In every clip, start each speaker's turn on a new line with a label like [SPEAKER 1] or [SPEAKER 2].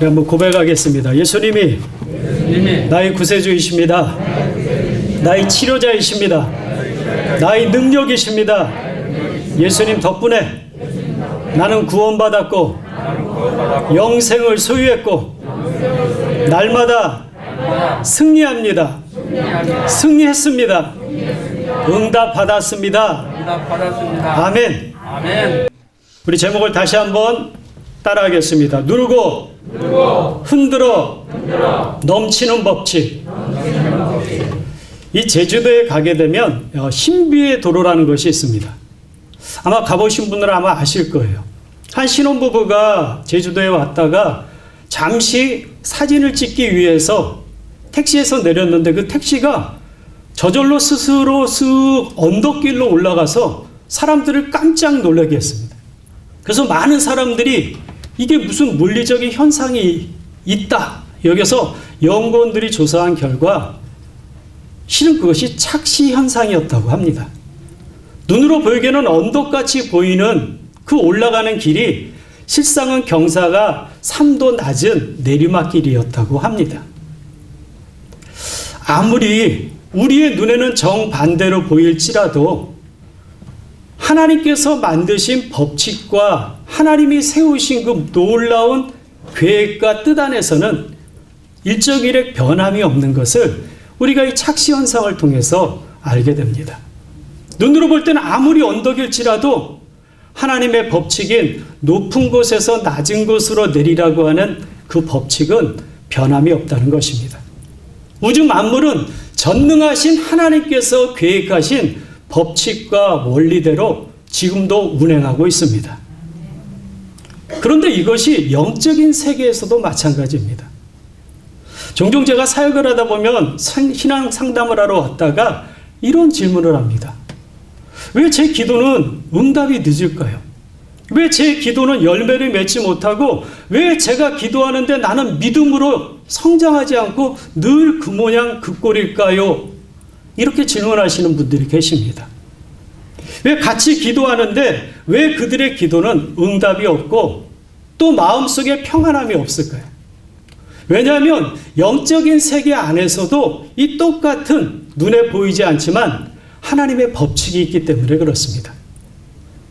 [SPEAKER 1] 한번 고백하겠습니다. 예수님이 나의 구세주이십니다. 나의 치료자이십니다. 나의 능력이십니다. 예수님 덕분에 나는 구원받았고 영생을 소유했고 날마다 승리합니다. 승리했습니다. 응답 받았습니다. 아멘. 우리 제목을 다시 한번 따라하겠습니다. 누르고 흔들어 넘치는 법칙. 이 제주도에 가게 되면 신비의 도로라는 것이 있습니다. 아마 가보신 분들은 아마 아실 거예요. 한 신혼부부가 제주도에 왔다가 잠시 사진을 찍기 위해서 택시에서 내렸는데 그 택시가 저절로 스스로 쓱 언덕길로 올라가서 사람들을 깜짝 놀라게 했습니다. 그래서 많은 사람들이 이게 무슨 물리적인 현상이 있다 여기서 연구원들이 조사한 결과 실은 그것이 착시 현상이었다고 합니다. 눈으로 보이기에는 언덕같이 보이는 그 올라가는 길이 실상은 경사가 3도 낮은 내리막길이었다고 합니다. 아무리 우리의 눈에는 정반대로 보일지라도 하나님께서 만드신 법칙과 하나님이 세우신 그 놀라운 계획과 뜻 안에서는 일정일의 변함이 없는 것을 우리가 이 착시 현상을 통해서 알게 됩니다. 눈으로 볼 때는 아무리 언덕일지라도 하나님의 법칙인 높은 곳에서 낮은 곳으로 내리라고 하는 그 법칙은 변함이 없다는 것입니다. 우주 만물은 전능하신 하나님께서 계획하신 법칙과 원리대로 지금도 운행하고 있습니다. 그런데 이것이 영적인 세계에서도 마찬가지입니다. 종종 제가 사역을 하다 보면 신앙 상담을 하러 왔다가 이런 질문을 합니다. 왜 제 기도는 응답이 늦을까요? 왜 제 기도는 열매를 맺지 못하고 왜 제가 기도하는데 나는 믿음으로 성장하지 않고 늘 그 모양 그 꼴일까요? 이렇게 질문하시는 분들이 계십니다. 왜 같이 기도하는데 왜 그들의 기도는 응답이 없고 또 마음속에 평안함이 없을까요? 왜냐하면 영적인 세계 안에서도 이 똑같은 눈에 보이지 않지만 하나님의 법칙이 있기 때문에 그렇습니다.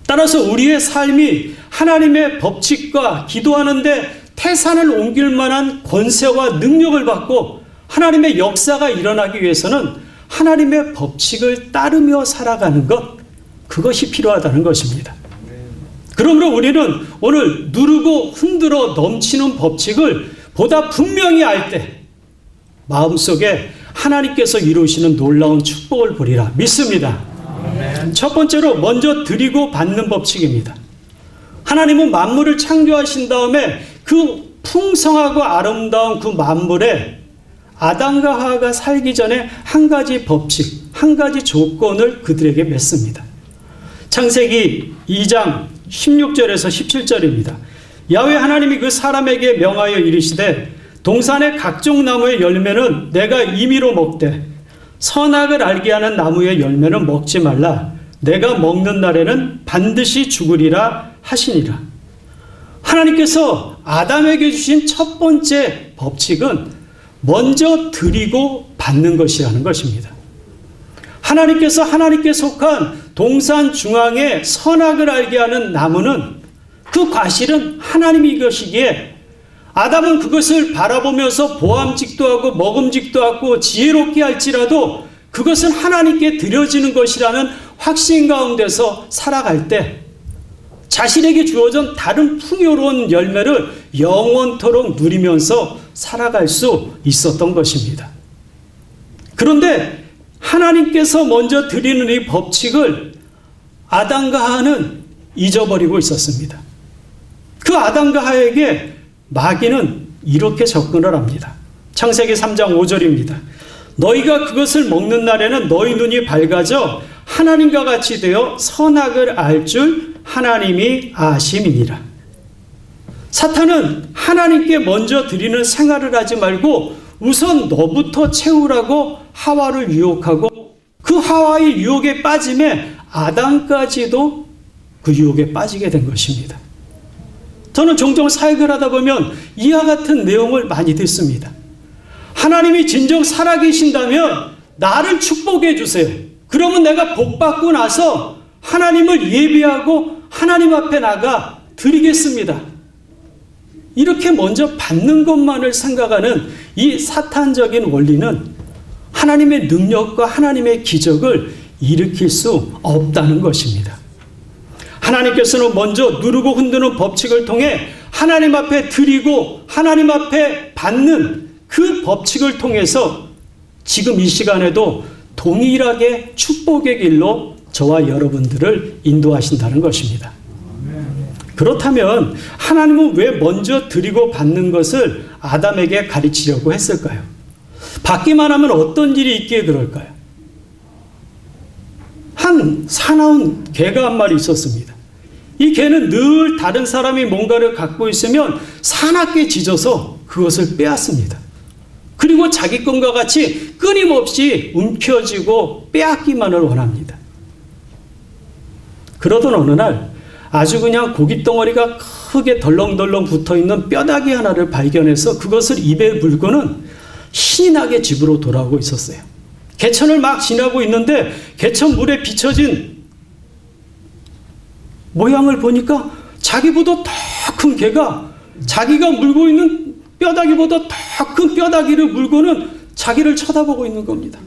[SPEAKER 1] 따라서 우리의 삶이 하나님의 법칙과 기도하는데 태산을 옮길 만한 권세와 능력을 받고 하나님의 역사가 일어나기 위해서는 하나님의 법칙을 따르며 살아가는 것, 그것이 필요하다는 것입니다. 그러므로 우리는 오늘 누르고 흔들어 넘치는 법칙을 보다 분명히 알 때 마음속에 하나님께서 이루시는 놀라운 축복을 보리라 믿습니다. 아멘. 첫 번째로 먼저 드리고 받는 법칙입니다. 하나님은 만물을 창조하신 다음에 그 풍성하고 아름다운 그 만물에 아담과 하와가 살기 전에 한 가지 법칙, 한 가지 조건을 그들에게 맺습니다. 창세기 2장 16절에서 17절입니다. 야훼 하나님이 그 사람에게 명하여 이르시되 동산의 각종 나무의 열매는 내가 임의로 먹되 선악을 알게 하는 나무의 열매는 먹지 말라. 내가 먹는 날에는 반드시 죽으리라 하시니라. 하나님께서 아담에게 주신 첫 번째 법칙은 먼저 드리고 받는 것이라는 것입니다. 하나님께서 하나님께 속한 동산 중앙에 선악을 알게 하는 나무는 그 과실은 하나님이 것이기에 아담은 그것을 바라보면서 보암직도 하고 먹음직도 하고 지혜롭게 할지라도 그것은 하나님께 드려지는 것이라는 확신 가운데서 살아갈 때 자신에게 주어진 다른 풍요로운 열매를 영원토록 누리면서 살아갈 수 있었던 것입니다. 그런데 하나님께서 먼저 드리는 이 법칙을 아담과 하와는 잊어버리고 있었습니다. 그 아담과 하와에게 마귀는 이렇게 접근을 합니다. 창세기 3장 5절입니다. 너희가 그것을 먹는 날에는 너희 눈이 밝아져 하나님과 같이 되어 선악을 알 줄 하나님이 아심이니라. 사탄은 하나님께 먼저 드리는 생활을 하지 말고 우선 너부터 채우라고 하와를 유혹하고 그 하와의 유혹에 빠짐에 아담까지도 그 유혹에 빠지게 된 것입니다. 저는 종종 사역을 하다 보면 이와 같은 내용을 많이 듣습니다. 하나님이 진정 살아계신다면 나를 축복해 주세요. 그러면 내가 복받고 나서 하나님을 예배하고 하나님 앞에 나가 드리겠습니다. 이렇게 먼저 받는 것만을 생각하는 이 사탄적인 원리는 하나님의 능력과 하나님의 기적을 일으킬 수 없다는 것입니다. 하나님께서는 먼저 누르고 흔드는 법칙을 통해 하나님 앞에 드리고 하나님 앞에 받는 그 법칙을 통해서 지금 이 시간에도 동일하게 축복의 길로 저와 여러분들을 인도하신다는 것입니다. 그렇다면 하나님은 왜 먼저 드리고 받는 것을 아담에게 가르치려고 했을까요? 받기만 하면 어떤 일이 있기에 그럴까요? 한 사나운 개가 한 마리 있었습니다. 이 개는 늘 다른 사람이 뭔가를 갖고 있으면 사납게 짖어서 그것을 빼앗습니다. 그리고 자기 것과 같이 끊임없이 움켜쥐고 빼앗기만을 원합니다. 그러던 어느 날 아주 그냥 고깃덩어리가 크게 덜렁덜렁 붙어있는 뼈다귀 하나를 발견해서 그것을 입에 물고는 신이 나게 집으로 돌아오고 있었어요. 개천을 막 지나고 있는데 개천 물에 비춰진 모양을 보니까 자기보다 더 큰 개가 자기가 물고 있는 뼈다귀보다 더 큰 뼈다귀를 물고는 자기를 쳐다보고 있는 겁니다.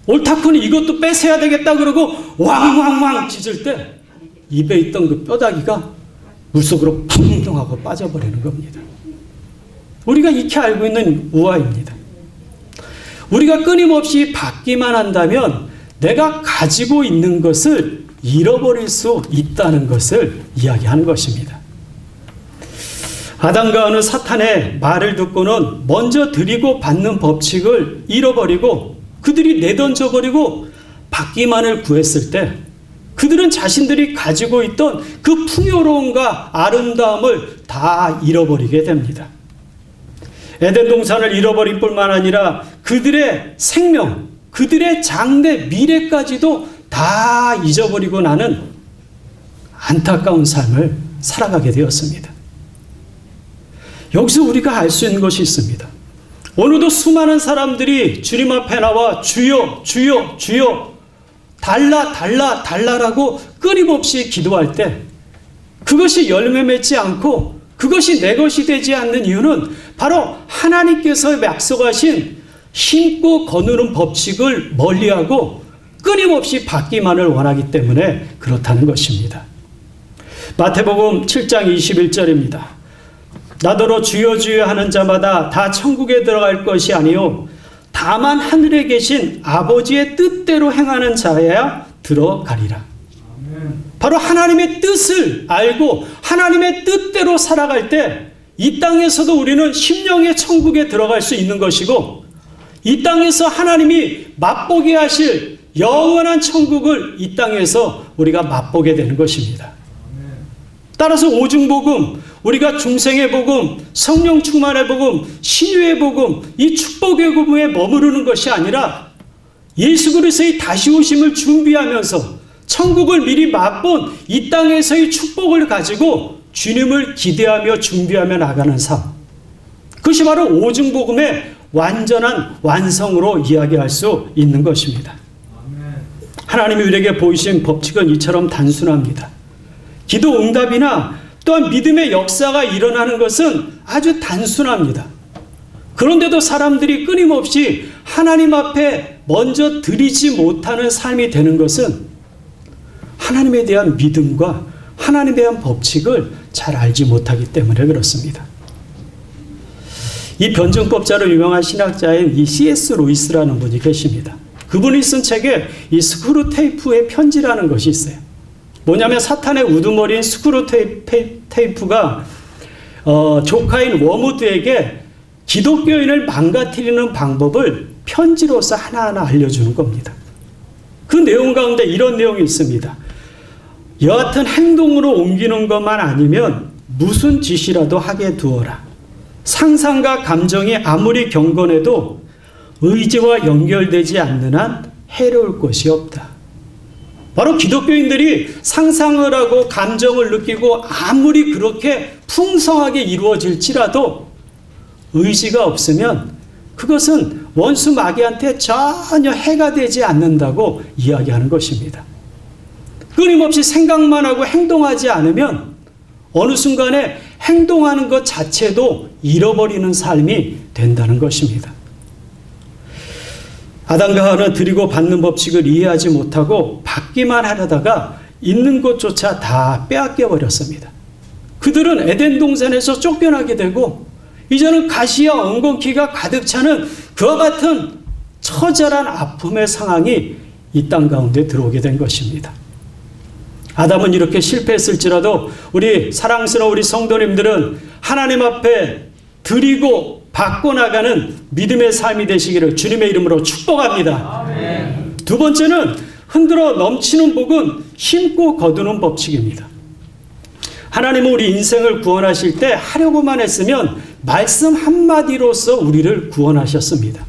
[SPEAKER 1] 옳다쿠니 이것도 뺏어야 되겠다 그러고 왕왕왕 짖을 때 입에 있던 그 뼈다귀가 물속으로 펑 하고 빠져버리는 겁니다. 우리가 익히 알고 있는 우화입니다. 우리가 끊임없이 받기만 한다면 내가 가지고 있는 것을 잃어버릴 수 있다는 것을 이야기하는 것입니다. 아담과 어느 사탄의 말을 듣고는 먼저 드리고 받는 법칙을 잃어버리고 그들이 내던져버리고 받기만을 구했을 때 그들은 자신들이 가지고 있던 그 풍요로움과 아름다움을 다 잃어버리게 됩니다. 에덴 동산을 잃어버릴 뿐만 아니라 그들의 생명, 그들의 장래 미래까지도 다 잊어버리고 나는 안타까운 삶을 살아가게 되었습니다. 여기서 우리가 알 수 있는 것이 있습니다. 오늘도 수많은 사람들이 주님 앞에 나와 주여 주여 주여 달라 달라 달라라고 끊임없이 기도할 때 그것이 열매 맺지 않고 그것이 내 것이 되지 않는 이유는 바로 하나님께서 약속하신 힘고 거느는 법칙을 멀리하고 끊임없이 받기만을 원하기 때문에 그렇다는 것입니다. 마태복음 7장 21절입니다. 나더러 주여 주여 하는 자마다 다 천국에 들어갈 것이 아니요 다만 하늘에 계신 아버지의 뜻대로 행하는 자야 들어가리라. 바로 하나님의 뜻을 알고 하나님의 뜻대로 살아갈 때 이 땅에서도 우리는 심령의 천국에 들어갈 수 있는 것이고 이 땅에서 하나님이 맛보게 하실 영원한 천국을 이 땅에서 우리가 맛보게 되는 것입니다. 따라서 오중복음, 우리가 중생의 복음, 성령 충만의 복음, 신유의 복음, 이 축복의 복음에 머무르는 것이 아니라 예수 그리스도의 다시 오심을 준비하면서 천국을 미리 맛본 이 땅에서의 축복을 가지고 주님을 기대하며 준비하며 나가는 삶. 그것이 바로 오중복음의 완전한 완성으로 이야기할 수 있는 것입니다. 하나님이 우리에게 보이신 법칙은 이처럼 단순합니다. 기도 응답이나 또한 믿음의 역사가 일어나는 것은 아주 단순합니다. 그런데도 사람들이 끊임없이 하나님 앞에 먼저 드리지 못하는 삶이 되는 것은 하나님에 대한 믿음과 하나님에 대한 법칙을 잘 알지 못하기 때문에 그렇습니다. 이 변증법자로 유명한 신학자인 이 C.S. 루이스라는 분이 계십니다. 그분이 쓴 책에 이 스크루테이프의 편지라는 것이 있어요. 뭐냐면 사탄의 우두머리인 스크루테이프가 조카인 워무드에게 기독교인을 망가뜨리는 방법을 편지로서 하나하나 알려주는 겁니다. 그 내용 가운데 이런 내용이 있습니다. 여하튼 행동으로 옮기는 것만 아니면 무슨 짓이라도 하게 두어라. 상상과 감정이 아무리 경건해도 의지와 연결되지 않는 한 해로울 것이 없다. 바로 기독교인들이 상상을 하고 감정을 느끼고 아무리 그렇게 풍성하게 이루어질지라도 의지가 없으면 그것은 원수 마귀한테 전혀 해가 되지 않는다고 이야기하는 것입니다. 끊임없이 생각만 하고 행동하지 않으면 어느 순간에 행동하는 것 자체도 잃어버리는 삶이 된다는 것입니다. 아담과 하와는 드리고 받는 법칙을 이해하지 못하고 받기만 하려다가 있는 것조차 다 빼앗겨 버렸습니다. 그들은 에덴 동산에서 쫓겨나게 되고 이제는 가시와 엉겅퀴가 가득 차는 그와 같은 처절한 아픔의 상황이 이 땅 가운데 들어오게 된 것입니다. 아담은 이렇게 실패했을지라도 우리 사랑스러운 우리 성도님들은 하나님 앞에 드리고 받고 나가는 믿음의 삶이 되시기를 주님의 이름으로 축복합니다. 아멘. 두 번째는 흔들어 넘치는 복은 힘고 거두는 법칙입니다. 하나님은 우리 인생을 구원하실 때 하려고만 했으면 말씀 한마디로서 우리를 구원하셨습니다.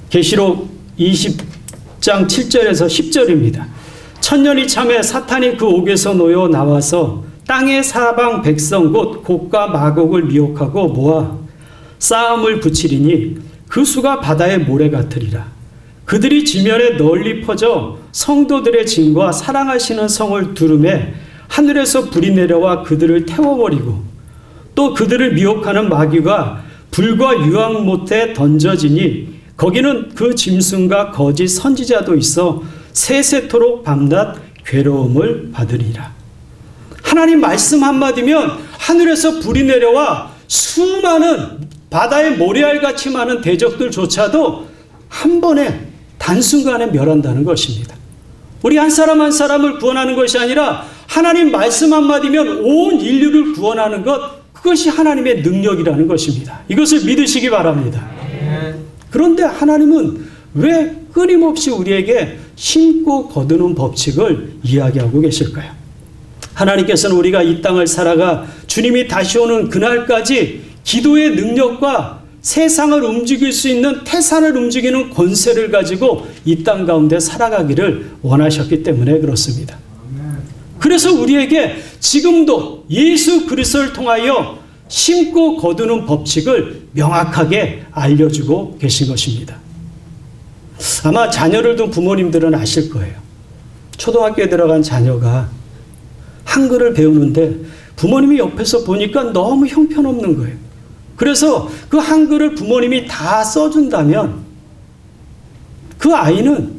[SPEAKER 1] 계시록 20장 7절에서 10절입니다. 천년이 참에 사탄이 그 옥에서 놓여 나와서 땅의 사방 백성 곧 곡과 마곡을 미혹하고 모아 싸움을 붙이리니 그 수가 바다의 모래 같으리라. 그들이 지면에 널리 퍼져 성도들의 진과 사랑하시는 성을 두름에 하늘에서 불이 내려와 그들을 태워버리고 또 그들을 미혹하는 마귀가 불과 유황 못에 던져지니 거기는 그 짐승과 거짓 선지자도 있어 세세토록 밤낮 괴로움을 받으리라. 하나님 말씀 한마디면 하늘에서 불이 내려와 수많은 바다의 모래알같이 많은 대적들조차도 한 번에 단순간에 멸한다는 것입니다. 우리 한 사람 한 사람을 구원하는 것이 아니라 하나님 말씀 한마디면 온 인류를 구원하는 것, 그것이 하나님의 능력이라는 것입니다. 이것을 믿으시기 바랍니다. 그런데 하나님은 왜 끊임없이 우리에게 심고 거두는 법칙을 이야기하고 계실까요? 하나님께서는 우리가 이 땅을 살아가 주님이 다시 오는 그날까지 기도의 능력과 세상을 움직일 수 있는 태산을 움직이는 권세를 가지고 이 땅 가운데 살아가기를 원하셨기 때문에 그렇습니다. 그래서 우리에게 지금도 예수 그리스도를 통하여 심고 거두는 법칙을 명확하게 알려주고 계신 것입니다. 아마 자녀를 둔 부모님들은 아실 거예요. 초등학교에 들어간 자녀가 한글을 배우는데 부모님이 옆에서 보니까 너무 형편없는 거예요. 그래서 그 한글을 부모님이 다 써준다면 그 아이는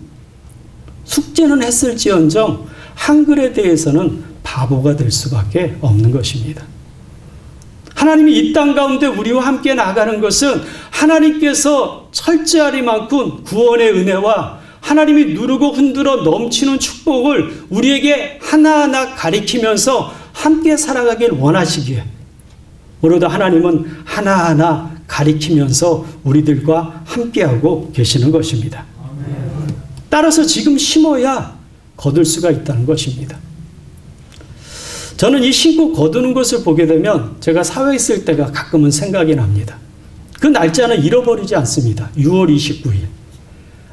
[SPEAKER 1] 숙제는 했을지언정 한글에 대해서는 바보가 될 수밖에 없는 것입니다. 하나님이 이 땅 가운데 우리와 함께 나가는 것은 하나님께서 철저하리만큼 구원의 은혜와 하나님이 누르고 흔들어 넘치는 축복을 우리에게 하나하나 가리키면서 함께 살아가길 원하시기에 오로도 하나님은 하나하나 가리키면서 우리들과 함께하고 계시는 것입니다. 따라서 지금 심어야 거둘 수가 있다는 것입니다. 저는 이 심고 거두는 것을 보게 되면 제가 사회에 있을 때가 가끔은 생각이 납니다. 그 날짜는 잃어버리지 않습니다. 6월 29일.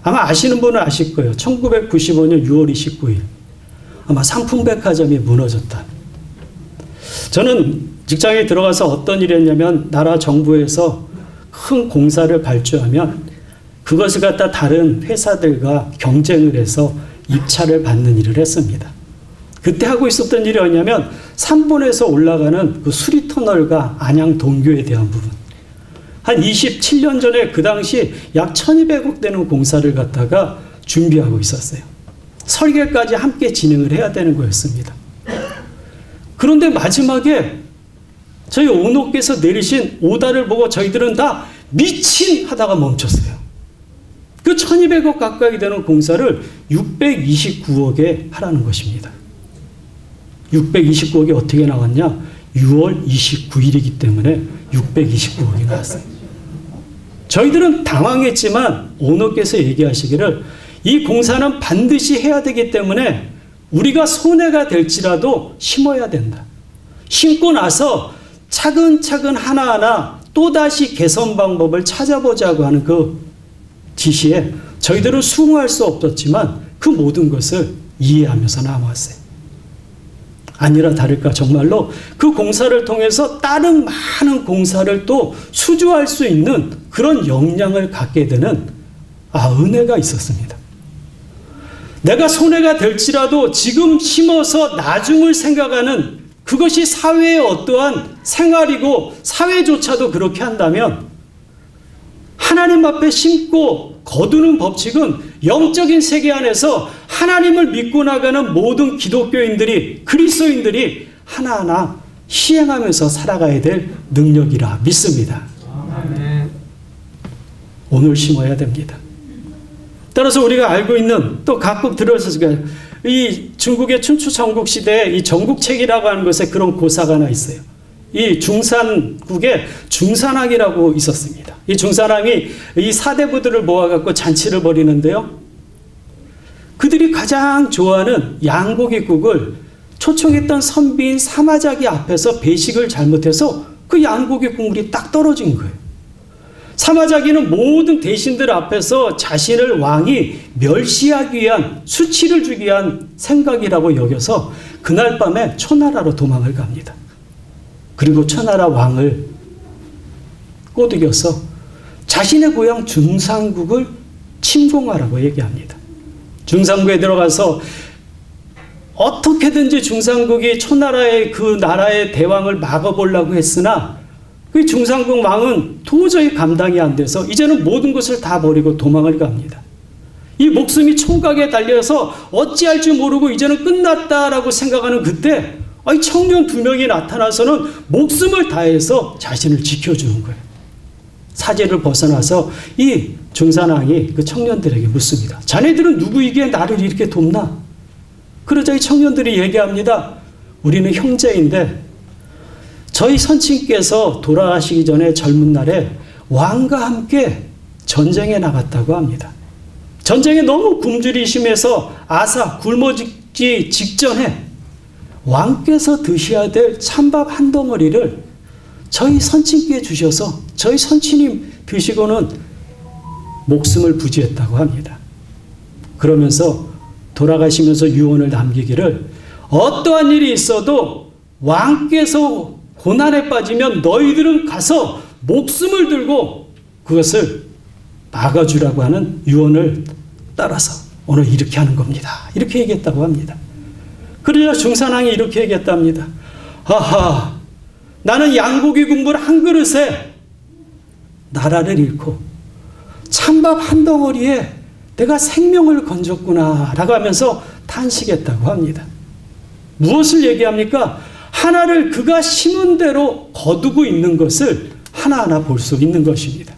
[SPEAKER 1] 아마 아시는 분은 아실 거예요. 1995년 6월 29일. 아마 상품백화점이 무너졌다. 저는 직장에 들어가서 어떤 일을 했냐면 나라 정부에서 큰 공사를 발주하면 그것을 갖다 다른 회사들과 경쟁을 해서 입찰을 받는 일을 했습니다. 그때 하고 있었던 일이 뭐냐면 3번에서 올라가는 그 수리터널과 안양 동교에 대한 부분. 한 27년 전에 그 당시 약 1200억 되는 공사를 갖다가 준비하고 있었어요. 설계까지 함께 진행을 해야 되는 거였습니다. 그런데 마지막에 저희 오너께서 내리신 오다를 보고 저희들은 다 미친 하다가 멈췄어요. 그 1200억 가까이 되는 공사를 629억에 하라는 것입니다. 629억이 어떻게 나왔냐? 6월 29일이기 때문에 629억이 나왔어요. 저희들은 당황했지만 오너께서 얘기하시기를 이 공사는 반드시 해야 되기 때문에 우리가 손해가 될지라도 심어야 된다. 심고 나서 차근차근 하나하나 또다시 개선 방법을 찾아보자고 하는 그 지시에 저희들은 수긍할 수 없었지만 그 모든 것을 이해하면서 나왔어요. 아니라 다를까 정말로 그 공사를 통해서 다른 많은 공사를 또 수주할 수 있는 그런 역량을 갖게 되는 은혜가 있었습니다. 내가 손해가 될지라도 지금 심어서 나중을 생각하는 그것이 사회의 어떠한 생활이고 사회조차도 그렇게 한다면 하나님 앞에 심고 거두는 법칙은 영적인 세계 안에서 하나님을 믿고 나가는 모든 기독교인들이 그리스도인들이 하나하나 시행하면서 살아가야 될 능력이라 믿습니다. 아멘. 오늘 심어야 됩니다. 따라서 우리가 알고 있는 또 각국 들어서 이 중국의 춘추 전국 시대에 이 전국책이라고 하는 것에 그런 고사가 하나 있어요. 이 중산국에 중산왕이라고 있었습니다. 이 중산왕이 이 사대부들을 모아갖고 잔치를 벌이는데요. 그들이 가장 좋아하는 양고기국을 초청했던 선비인 사마자기 앞에서 배식을 잘못해서 그 양고기 국물이 딱 떨어진 거예요. 사마자기는 모든 대신들 앞에서 자신을 왕이 멸시하기 위한 수치를 주기 위한 생각이라고 여겨서 그날 밤에 초나라로 도망을 갑니다. 그리고 초나라 왕을 꼬드겨서 자신의 고향 중산국을 침공하라고 얘기합니다. 중산국에 들어가서 어떻게든지 중산국이 초나라의 그 나라의 대왕을 막아보려고 했으나 그 중산국 왕은 도저히 감당이 안 돼서 이제는 모든 것을 다 버리고 도망을 갑니다. 이 목숨이 총각에 달려서 어찌할 줄 모르고 이제는 끝났다라고 생각하는 그때 청년 2명이 나타나서는 목숨을 다해서 자신을 지켜주는 거예요. 사제를 벗어나서 이 중산왕이 그 청년들에게 묻습니다. 자네들은 누구이기에 나를 이렇게 돕나? 그러자 이 청년들이 얘기합니다. 우리는 형제인데 저희 선친께서 돌아가시기 전에 젊은 날에 왕과 함께 전쟁에 나갔다고 합니다. 전쟁에 너무 굶주리 심해서 아사 굶어 죽기 직전에 왕께서 드셔야 될 찬밥 한 덩어리를 저희 선친께 주셔서 저희 선친님 드시고는 목숨을 부지했다고 합니다. 그러면서 돌아가시면서 유언을 남기기를 어떠한 일이 있어도 왕께서 고난에 빠지면 너희들은 가서 목숨을 들고 그것을 막아주라고 하는 유언을 따라서 오늘 이렇게 하는 겁니다. 이렇게 얘기했다고 합니다. 그러자 중산왕이 이렇게 얘기했답니다. 하하, 나는 양고기 국물 한 그릇에 나라를 잃고 찬밥 한 덩어리에 내가 생명을 건졌구나 라고 하면서 탄식했다고 합니다. 무엇을 얘기합니까? 하나를 그가 심은 대로 거두고 있는 것을 하나하나 볼 수 있는 것입니다.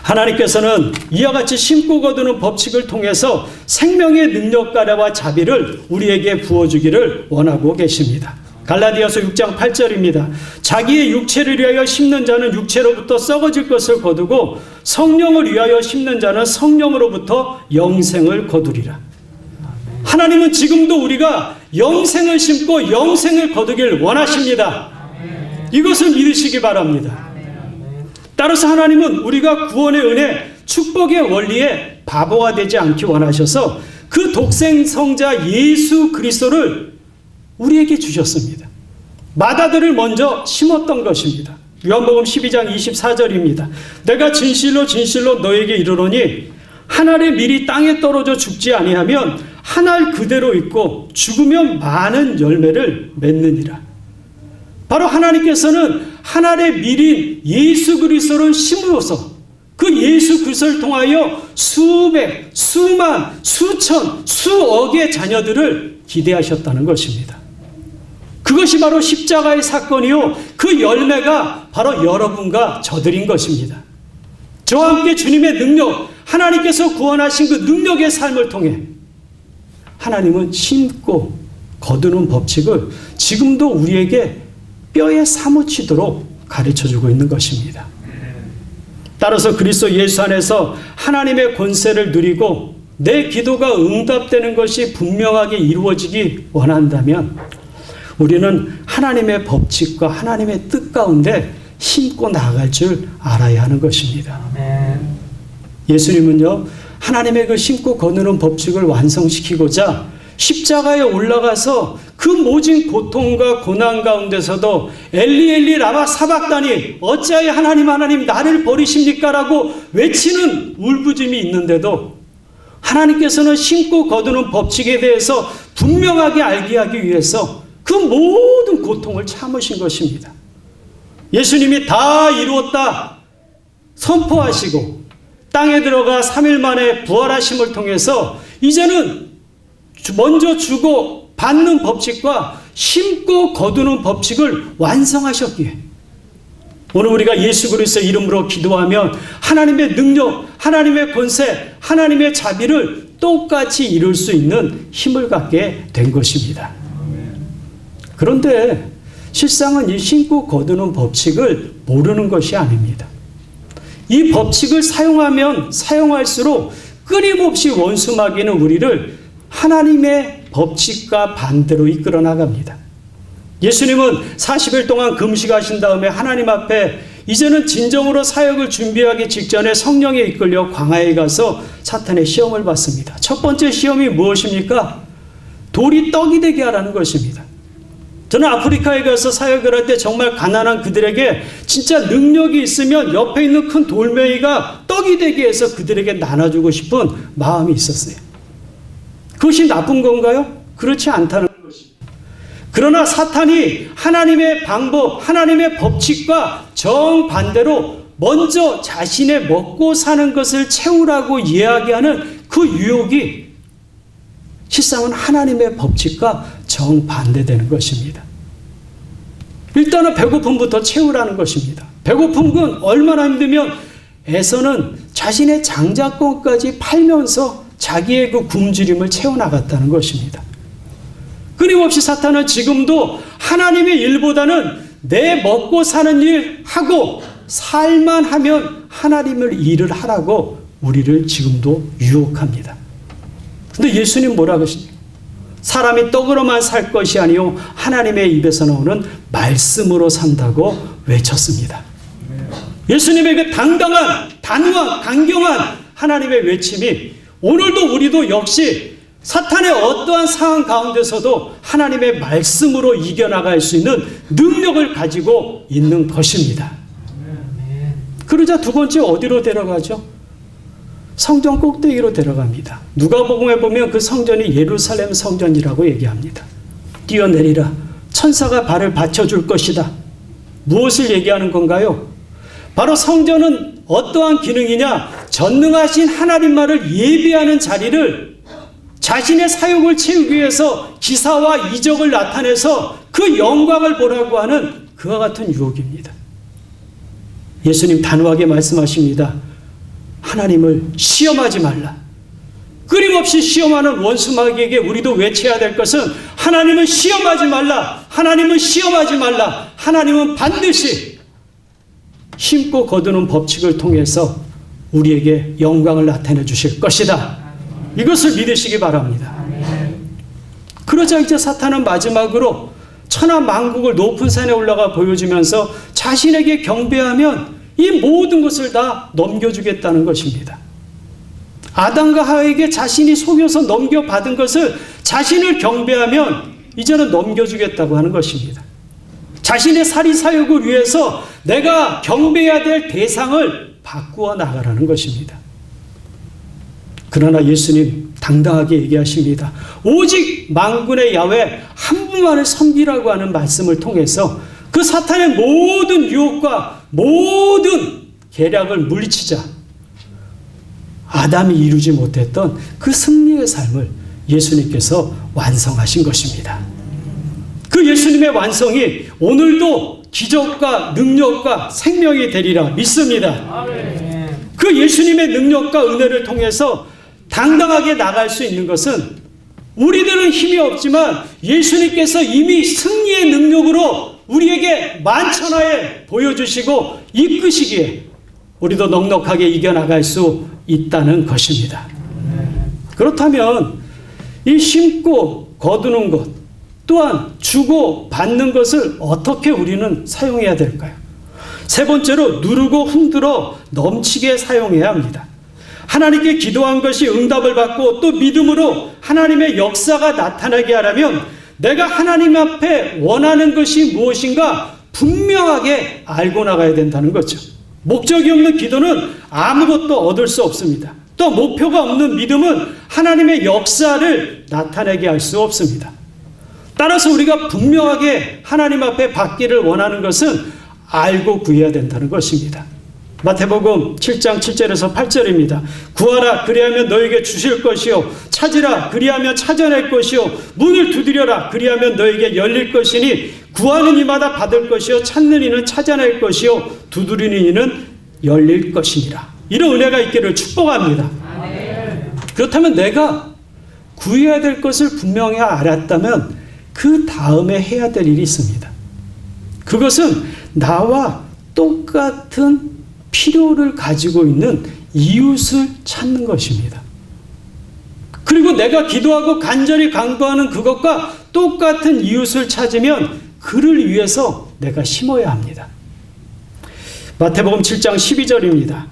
[SPEAKER 1] 하나님께서는 이와 같이 심고 거두는 법칙을 통해서 생명의 능력가라와 자비를 우리에게 부어주기를 원하고 계십니다. 갈라디아서 6장 8절입니다. 자기의 육체를 위하여 심는 자는 육체로부터 썩어질 것을 거두고 성령을 위하여 심는 자는 성령으로부터 영생을 거두리라. 하나님은 지금도 우리가 영생을 심고 영생을 거두길 원하십니다. 이것을 믿으시기 바랍니다. 따라서 하나님은 우리가 구원의 은혜, 축복의 원리에 바보가 되지 않기 원하셔서 그 독생 성자 예수 그리스도를 우리에게 주셨습니다. 맏아들을 먼저 심었던 것입니다. 요한복음 12장 24절입니다. 내가 진실로 진실로 너에게 이르노니 한 알의 밀이 땅에 떨어져 죽지 아니하면 한 알 그대로 있고 죽으면 많은 열매를 맺느니라. 바로 하나님께서는 한 알의 밀인 예수 그리스도를 심으로써 그 예수 그리스도를 통하여 수백, 수만, 수천, 수억의 자녀들을 기대하셨다는 것입니다. 그것이 바로 십자가의 사건이요, 그 열매가 바로 여러분과 저들인 것입니다. 저와 함께 주님의 능력, 하나님께서 구원하신 그 능력의 삶을 통해 하나님은 심고 거두는 법칙을 지금도 우리에게 뼈에 사무치도록 가르쳐주고 있는 것입니다. 따라서 그리스도 예수 안에서 하나님의 권세를 누리고 내 기도가 응답되는 것이 분명하게 이루어지기 원한다면 우리는 하나님의 법칙과 하나님의 뜻 가운데 심고 나아갈 줄 알아야 하는 것입니다. 예수님은요, 하나님의 그 심고 거두는 법칙을 완성시키고자 십자가에 올라가서 그 모진 고통과 고난 가운데서도 엘리 엘리 라마 사박다니 어찌하여 하나님 하나님 나를 버리십니까? 라고 외치는 울부짖음이 있는데도 하나님께서는 심고 거두는 법칙에 대해서 분명하게 알게 하기 위해서 그 모든 고통을 참으신 것입니다. 예수님이 다 이루었다 선포하시고 땅에 들어가 3일 만에 부활하심을 통해서 이제는 먼저 주고 받는 법칙과 심고 거두는 법칙을 완성하셨기에 오늘 우리가 예수 그리스도의 이름으로 기도하면 하나님의 능력, 하나님의 권세, 하나님의 자비를 똑같이 이룰 수 있는 힘을 갖게 된 것입니다. 그런데 실상은 이 심고 거두는 법칙을 모르는 것이 아닙니다. 이 법칙을 사용하면 사용할수록 끊임없이 원수마귀는 우리를 하나님의 법칙과 반대로 이끌어 나갑니다. 예수님은 40일 동안 금식하신 다음에 하나님 앞에 이제는 진정으로 사역을 준비하기 직전에 성령에 이끌려 광야에 가서 사탄의 시험을 받습니다. 첫 번째 시험이 무엇입니까? 돌이 떡이 되게 하라는 것입니다. 저는 아프리카에 가서 사역을 할 때 정말 가난한 그들에게 진짜 능력이 있으면 옆에 있는 큰 돌멩이가 떡이 되게 해서 그들에게 나눠주고 싶은 마음이 있었어요. 그것이 나쁜 건가요? 그렇지 않다는 것입니다. 그러나 사탄이 하나님의 방법, 하나님의 법칙과 정반대로 먼저 자신의 먹고 사는 것을 채우라고 이야기하는 그 유혹이 실상은 하나님의 법칙과 정반대되는 것입니다. 일단은 배고픔부터 채우라는 것입니다. 배고픔은 얼마나 힘들면 에서는 자신의 장자권까지 팔면서 자기의 그 굶주림을 채워나갔다는 것입니다. 끊임없이 사탄은 지금도 하나님의 일보다는 내 먹고 사는 일 하고 살만 하면 하나님을 일을 하라고 우리를 지금도 유혹합니다. 근데 예수님 뭐라고 하십니까? 사람이 떡으로만 살 것이 아니요 하나님의 입에서 나오는 말씀으로 산다고 외쳤습니다. 예수님의 그 당당한 단호한 강경한 하나님의 외침이 오늘도 우리도 역시 사탄의 어떠한 상황 가운데서도 하나님의 말씀으로 이겨나갈 수 있는 능력을 가지고 있는 것입니다. 그러자 두 번째 어디로 데려가죠? 성전 꼭대기로 데려갑니다. 누가복음에 보면 그 성전이 예루살렘 성전이라고 얘기합니다. 뛰어내리라. 천사가 발을 받쳐줄 것이다. 무엇을 얘기하는 건가요? 바로 성전은 어떠한 기능이냐? 전능하신 하나님만을 예비하는 자리를 자신의 사욕을 채우기 위해서 기사와 이적을 나타내서 그 영광을 보라고 하는 그와 같은 유혹입니다. 예수님 단호하게 말씀하십니다. 하나님을 시험하지 말라. 끊임없이 시험하는 원수마귀에게 우리도 외쳐야 될 것은 하나님을 시험하지 말라. 하나님을 시험하지 말라. 하나님은 반드시 심고 거두는 법칙을 통해서 우리에게 영광을 나타내 주실 것이다. 이것을 믿으시기 바랍니다. 그러자 이제 사탄은 마지막으로 천하 만국을 높은 산에 올라가 보여주면서 자신에게 경배하면 이 모든 것을 다 넘겨주겠다는 것입니다. 아담과 하와에게 자신이 속여서 넘겨받은 것을 자신을 경배하면 이제는 넘겨주겠다고 하는 것입니다. 자신의 사리사욕을 위해서 내가 경배해야 될 대상을 바꾸어 나가라는 것입니다. 그러나 예수님 당당하게 얘기하십니다. 오직 만군의 야훼 한 분만을 섬기라고 하는 말씀을 통해서 그 사탄의 모든 유혹과 모든 계략을 물리치자 아담이 이루지 못했던 그 승리의 삶을 예수님께서 완성하신 것입니다. 그 예수님의 완성이 오늘도 기적과 능력과 생명이 되리라 믿습니다. 그 예수님의 능력과 은혜를 통해서 당당하게 나갈 수 있는 것은 우리들은 힘이 없지만 예수님께서 이미 승리의 능력으로 우리에게 만천하에 보여주시고 이끄시기에 우리도 넉넉하게 이겨나갈 수 있다는 것입니다. 그렇다면 이 심고 거두는 것 또한 주고 받는 것을 어떻게 우리는 사용해야 될까요? 세 번째로 누르고 흔들어 넘치게 사용해야 합니다. 하나님께 기도한 것이 응답을 받고 또 믿음으로 하나님의 역사가 나타나게 하려면 내가 하나님 앞에 원하는 것이 무엇인가 분명하게 알고 나가야 된다는 거죠. 목적이 없는 기도는 아무것도 얻을 수 없습니다. 또 목표가 없는 믿음은 하나님의 역사를 나타내게 할 수 없습니다. 따라서 우리가 분명하게 하나님 앞에 받기를 원하는 것은 알고 구해야 된다는 것입니다. 마태복음 7장 7절에서 8절입니다. 구하라 그리하면 너에게 주실 것이요 찾으라 그리하면 찾아낼 것이요 문을 두드려라 그리하면 너에게 열릴 것이니 구하는 이마다 받을 것이요 찾는 이는 찾아낼 것이요 두드리는 이는 열릴 것이니라. 이런 은혜가 있기를 축복합니다. 그렇다면 내가 구해야 될 것을 분명히 알았다면 그 다음에 해야 될 일이 있습니다. 그것은 나와 똑같은 필요를 가지고 있는 이웃을 찾는 것입니다. 그리고 내가 기도하고 간절히 간구하는 그것과 똑같은 이웃을 찾으면 그를 위해서 내가 심어야 합니다. 마태복음 7장 12절입니다.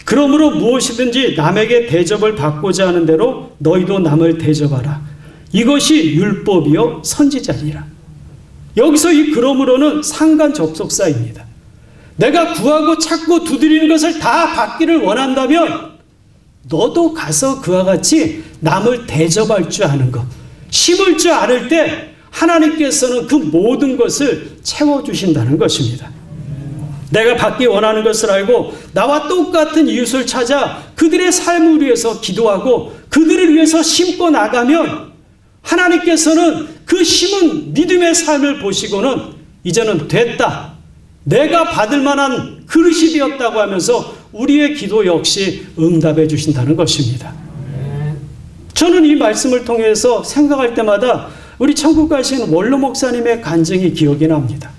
[SPEAKER 1] 그러므로 무엇이든지 남에게 대접을 받고자 하는 대로 너희도 남을 대접하라. 이것이 율법이요 선지자니라. 여기서 이 그러므로는 상관 접속사입니다. 내가 구하고 찾고 두드리는 것을 다 받기를 원한다면 너도 가서 그와 같이 남을 대접할 줄 아는 것, 심을 줄 알을 때 하나님께서는 그 모든 것을 채워주신다는 것입니다. 내가 받기 원하는 것을 알고 나와 똑같은 이웃을 찾아 그들의 삶을 위해서 기도하고 그들을 위해서 심고 나가면 하나님께서는 그 심은 믿음의 삶을 보시고는 이제는 됐다, 내가 받을 만한 그릇이 되었다고 하면서 우리의 기도 역시 응답해 주신다는 것입니다. 저는 이 말씀을 통해서 생각할 때마다 우리 천국 가신 원로 목사님의 간증이 기억이 납니다.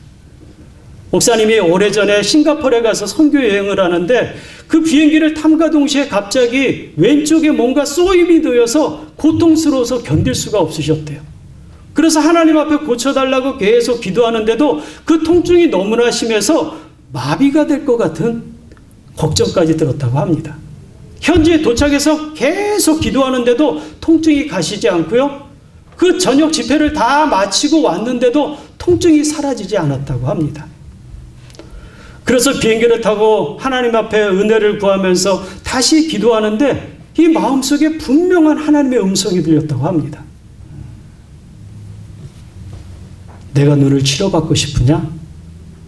[SPEAKER 1] 목사님이 오래전에 싱가포르에 가서 선교 여행을 하는데 그 비행기를 탐과 동시에 갑자기 왼쪽에 뭔가 쏘임이 되어서 고통스러워서 견딜 수가 없으셨대요. 그래서 하나님 앞에 고쳐달라고 계속 기도하는데도 그 통증이 너무나 심해서 마비가 될 것 같은 걱정까지 들었다고 합니다. 현지에 도착해서 계속 기도하는데도 통증이 가시지 않고요. 그 저녁 집회를 다 마치고 왔는데도 통증이 사라지지 않았다고 합니다. 그래서 비행기를 타고 하나님 앞에 은혜를 구하면서 다시 기도하는데 이 마음속에 분명한 하나님의 음성이 들렸다고 합니다. 내가 너를 치료받고 싶으냐?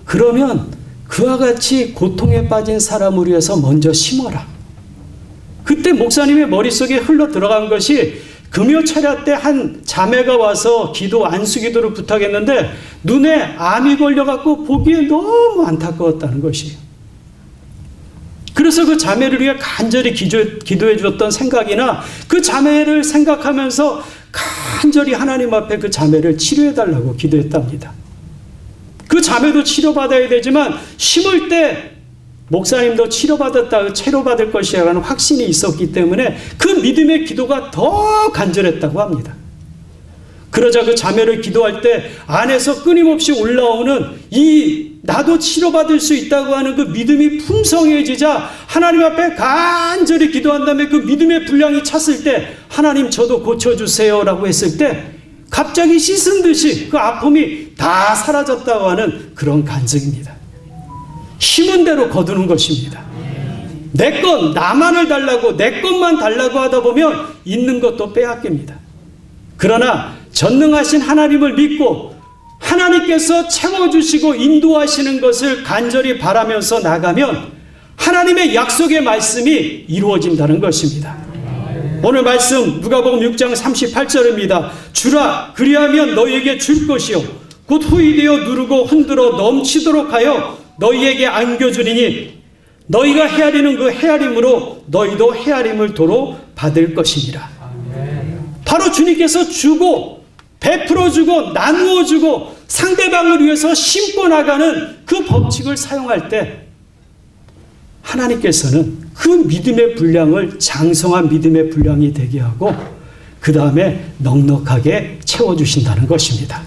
[SPEAKER 1] 그러면 그와 같이 고통에 빠진 사람을 위해서 먼저 심어라. 그때 목사님의 머릿속에 흘러 들어간 것이 금요 차례 때 한 자매가 와서 기도 안수기도를 부탁했는데 눈에 암이 걸려갖고 보기에 너무 안타까웠다는 것이에요. 그래서 그 자매를 위해 간절히 기도해 주었던 생각이나 그 자매를 생각하면서 간절히 하나님 앞에 그 자매를 치료해 달라고 기도했답니다. 그 자매도 치료받아야 되지만 심을 때 목사님도 치료받을 것이라는 확신이 있었기 때문에 그 믿음의 기도가 더 간절했다고 합니다. 그러자 그 자매를 기도할 때 안에서 끊임없이 올라오는 나도 치료받을 수 있다고 하는 그 믿음이 풍성해지자 하나님 앞에 간절히 기도한 다음에 그 믿음의 분량이 찼을 때 하나님 저도 고쳐주세요 라고 했을 때 갑자기 씻은 듯이 그 아픔이 다 사라졌다고 하는 그런 간증입니다. 심은 대로 거두는 것입니다. 내 것 나만을 달라고 내 것만 달라고 하다 보면 있는 것도 빼앗깁니다. 그러나 전능하신 하나님을 믿고 하나님께서 채워주시고 인도하시는 것을 간절히 바라면서 나가면 하나님의 약속의 말씀이 이루어진다는 것입니다. 오늘 말씀 누가복음 6장 38절입니다. 주라 그리하면 너희에게 줄 것이요 곧 후히 되어 누르고 흔들어 넘치도록 하여 너희에게 안겨주리니 너희가 헤아리는 그 헤아림으로 너희도 헤아림을 도로 받을 것이니라. 바로 주님께서 주고 베풀어주고 나누어주고 상대방을 위해서 심고 나가는 그 법칙을 사용할 때 하나님께서는 그 믿음의 분량을 장성한 믿음의 분량이 되게 하고 그 다음에 넉넉하게 채워주신다는 것입니다.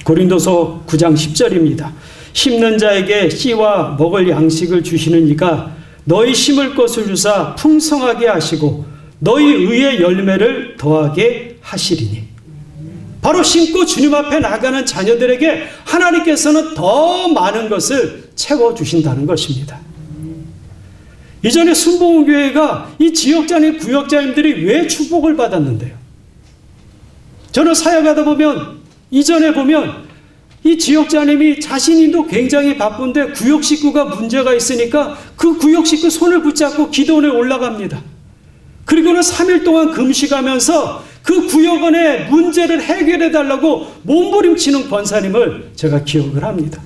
[SPEAKER 1] 고린도서 9장 10절입니다. 심는 자에게 씨와 먹을 양식을 주시는 이가 너희 심을 것을 주사 풍성하게 하시고 너희 의의 열매를 더하게 하시리니. 바로 심고 주님 앞에 나가는 자녀들에게 하나님께서는 더 많은 것을 채워주신다는 것입니다. 이전에 순복음교회가 이 지역장님, 구역장님들이 왜 축복을 받았는데요? 저는 사역하다 보면, 이전에 보면 이 지역장님이 자신도 굉장히 바쁜데 구역 식구가 문제가 있으니까 그 구역 식구 손을 붙잡고 기도원에 올라갑니다. 그리고는 3일 동안 금식하면서 그 구역원의 문제를 해결해 달라고 몸부림치는 권사님을 제가 기억을 합니다.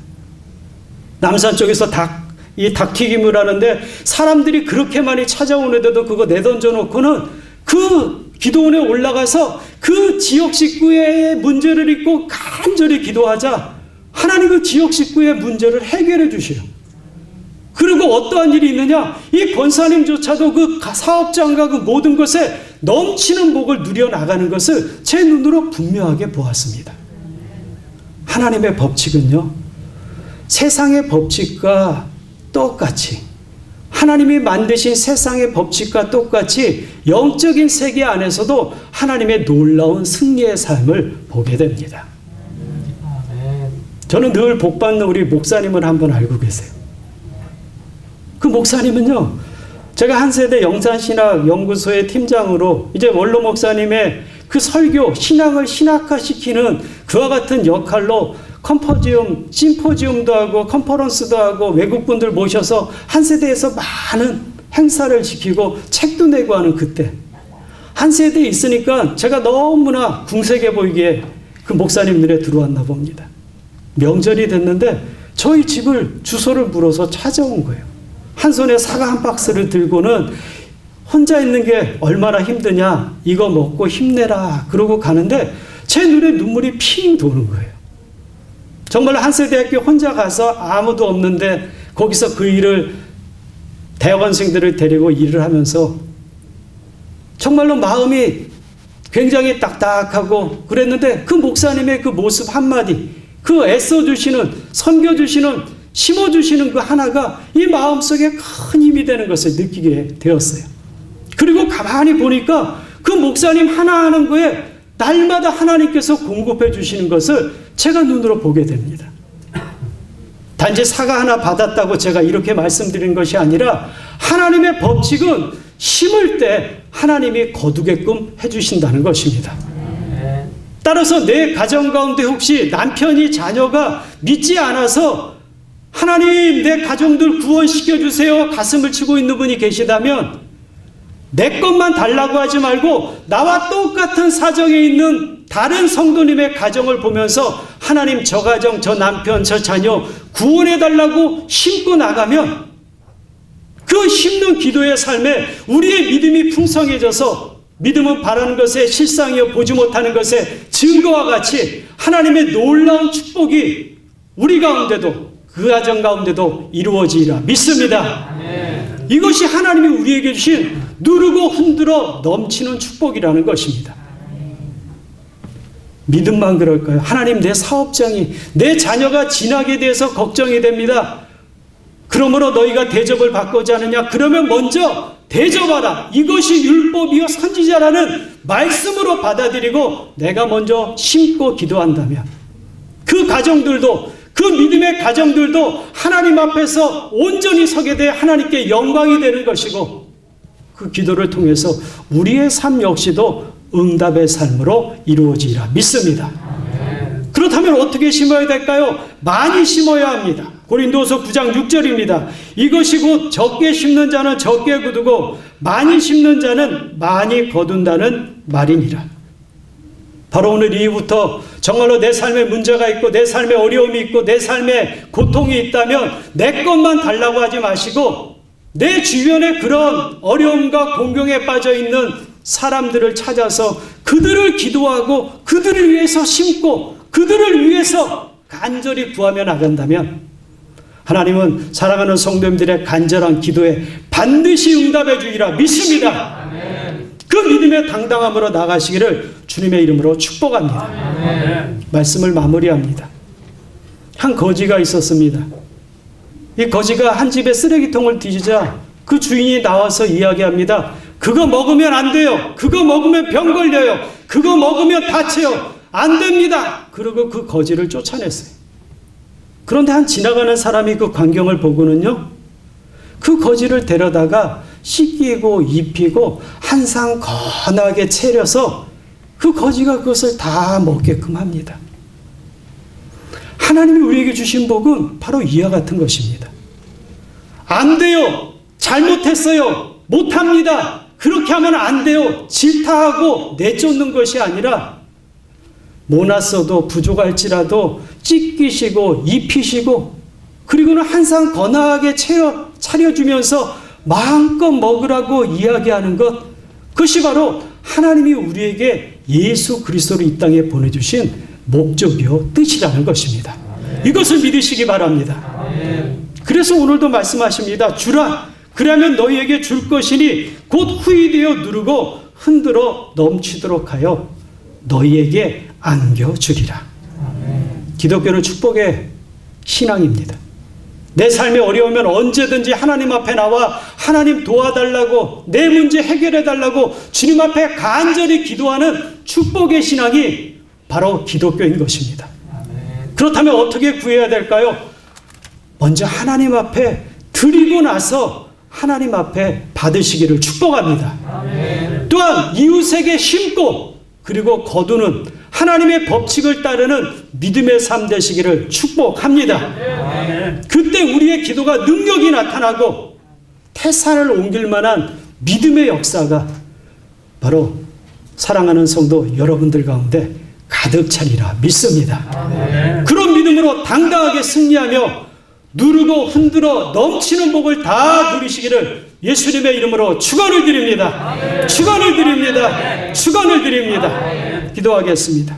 [SPEAKER 1] 남산 쪽에서 닭튀김을 하는데 사람들이 그렇게 많이 찾아오는데도 그거 내던져 놓고는 그 기도원에 올라가서 그 지역 식구의 문제를 잊고 간절히 기도하자 하나님 그 지역 식구의 문제를 해결해 주시오. 그리고 어떠한 일이 있느냐? 이 권사님조차도 그 사업장과 그 모든 것에 넘치는 복을 누려나가는 것을 제 눈으로 분명하게 보았습니다. 하나님의 법칙은요, 세상의 법칙과 똑같이, 하나님이 만드신 세상의 법칙과 똑같이 영적인 세계 안에서도 하나님의 놀라운 승리의 삶을 보게 됩니다. 저는 늘 복받는 우리 목사님을 한번 알고 계세요. 그 목사님은요, 제가 한세대 영산신학 연구소의 팀장으로 이제 원로 목사님의 그 설교, 신앙을 신학화시키는 그와 같은 역할로 컴포지움, 심포지움도 하고 컨퍼런스도 하고 외국분들 모셔서 한세대에서 많은 행사를 지키고 책도 내고 하는 그때 한세대에 있으니까 제가 너무나 궁색해 보이기에 그 목사님 눈에 들어왔나 봅니다. 명절이 됐는데 저희 집을 주소를 물어서 찾아온 거예요. 한 손에 사과 한 박스를 들고는 혼자 있는 게 얼마나 힘드냐, 이거 먹고 힘내라 그러고 가는데 제 눈에 눈물이 핑 도는 거예요. 정말 한세대학교 혼자 가서 아무도 없는데 거기서 그 일을, 대학원생들을 데리고 일을 하면서 정말로 마음이 굉장히 딱딱하고 그랬는데 그 목사님의 그 모습 한마디, 그 애써주시는, 섬겨주시는, 심어주시는 그 하나가 이 마음속에 큰 힘이 되는 것을 느끼게 되었어요. 그리고 가만히 보니까 그 목사님 하나 하는 거에 날마다 하나님께서 공급해 주시는 것을 제가 눈으로 보게 됩니다. 단지 사과 하나 받았다고 제가 이렇게 말씀드린 것이 아니라 하나님의 법칙은 심을 때 하나님이 거두게끔 해주신다는 것입니다. 따라서 내 가정 가운데 혹시 남편이, 자녀가 믿지 않아서 하나님 내 가정들 구원시켜 주세요 가슴을 치고 있는 분이 계시다면 내 것만 달라고 하지 말고 나와 똑같은 사정에 있는 다른 성도님의 가정을 보면서 하나님 저 가정, 저 남편, 저 자녀 구원해 달라고 심고 나가면 그 심는 기도의 삶에 우리의 믿음이 풍성해져서 믿음은 바라는 것에 실상이여 보지 못하는 것에 증거와 같이 하나님의 놀라운 축복이 우리 가운데도 그 가정 가운데도 이루어지리라 믿습니다. 아멘. 이것이 하나님이 우리에게 주신 누르고 흔들어 넘치는 축복이라는 것입니다. 믿음만 그럴까요? 하나님 내 사업장이, 내 자녀가 진학에 대해서 걱정이 됩니다. 그러므로 너희가 대접을 받고자 하느냐? 그러면 먼저 대접하라. 이것이 율법이요 선지자라는 말씀으로 받아들이고 내가 먼저 심고 기도한다면 그 가정들도, 그 믿음의 가정들도 하나님 앞에서 온전히 서게 돼 하나님께 영광이 되는 것이고 그 기도를 통해서 우리의 삶 역시도 응답의 삶으로 이루어지리라 믿습니다. 그렇다면 어떻게 심어야 될까요? 많이 심어야 합니다. 고린도서 9장 6절입니다. 이것이 곧 적게 심는 자는 적게 거두고 많이 심는 자는 많이 거둔다는 말이니라. 바로 오늘 이후부터 정말로 내 삶에 문제가 있고 내 삶에 어려움이 있고 내 삶에 고통이 있다면 내 것만 달라고 하지 마시고 내 주변에 그런 어려움과 공경에 빠져 있는 사람들을 찾아서 그들을 기도하고 그들을 위해서 심고 그들을 위해서 간절히 구하며 나간다면 하나님은 사랑하는 성도님들의 간절한 기도에 반드시 응답해 주리라 믿습니다. 아멘. 그 믿음의 당당함으로 나가시기를 주님의 이름으로 축복합니다. 아멘. 말씀을 마무리합니다. 한 거지가 있었습니다. 이 거지가 한 집에 쓰레기통을 뒤지자 그 주인이 나와서 이야기합니다. 그거 먹으면 안 돼요. 그거 먹으면 병 걸려요. 그거 먹으면 다쳐요. 안 됩니다. 그러고 그 거지를 쫓아냈어요. 그런데 한 지나가는 사람이 그 광경을 보고는요, 그 거지를 데려다가 씻기고 입히고 한상 건하게 차려서 그 거지가 그것을 다 먹게끔 합니다. 하나님이 우리에게 주신 복은 바로 이와 같은 것입니다. 안 돼요. 잘못했어요. 못합니다. 그렇게 하면 안 돼요. 질타하고 내쫓는 것이 아니라 모났어도 부족할지라도 찢기시고 입히시고 그리고는 한상 건하게 차려주면서 마음껏 먹으라고 이야기하는 것, 그것이 바로 하나님이 우리에게 예수 그리스도를 이 땅에 보내주신 목적이요 뜻이라는 것입니다. 이것을 믿으시기 바랍니다. 그래서 오늘도 말씀하십니다. 주라, 그러면 너희에게 줄 것이니 곧 후이되어 누르고 흔들어 넘치도록 하여 너희에게 안겨주리라. 기독교는 축복의 신앙입니다. 내 삶이 어려우면 언제든지 하나님 앞에 나와 하나님 도와달라고, 내 문제 해결해달라고 주님 앞에 간절히 기도하는 축복의 신앙이 바로 기독교인 것입니다. 그렇다면 어떻게 구해야 될까요? 먼저 하나님 앞에 드리고 나서 하나님 앞에 받으시기를 축복합니다. 또한 이웃에게 심고 그리고 거두는 하나님의 법칙을 따르는 믿음의 삶 되시기를 축복합니다. 그때 우리의 기도가 능력이 나타나고 태산을 옮길 만한 믿음의 역사가 바로 사랑하는 성도 여러분들 가운데 가득 차리라 믿습니다. 그런 믿음으로 당당하게 승리하며 누르고 흔들어 넘치는 복을 다 누리시기를 예수님의 이름으로 축원을 드립니다. 축원을 드립니다. 축원을 드립니다. 기도하겠습니다.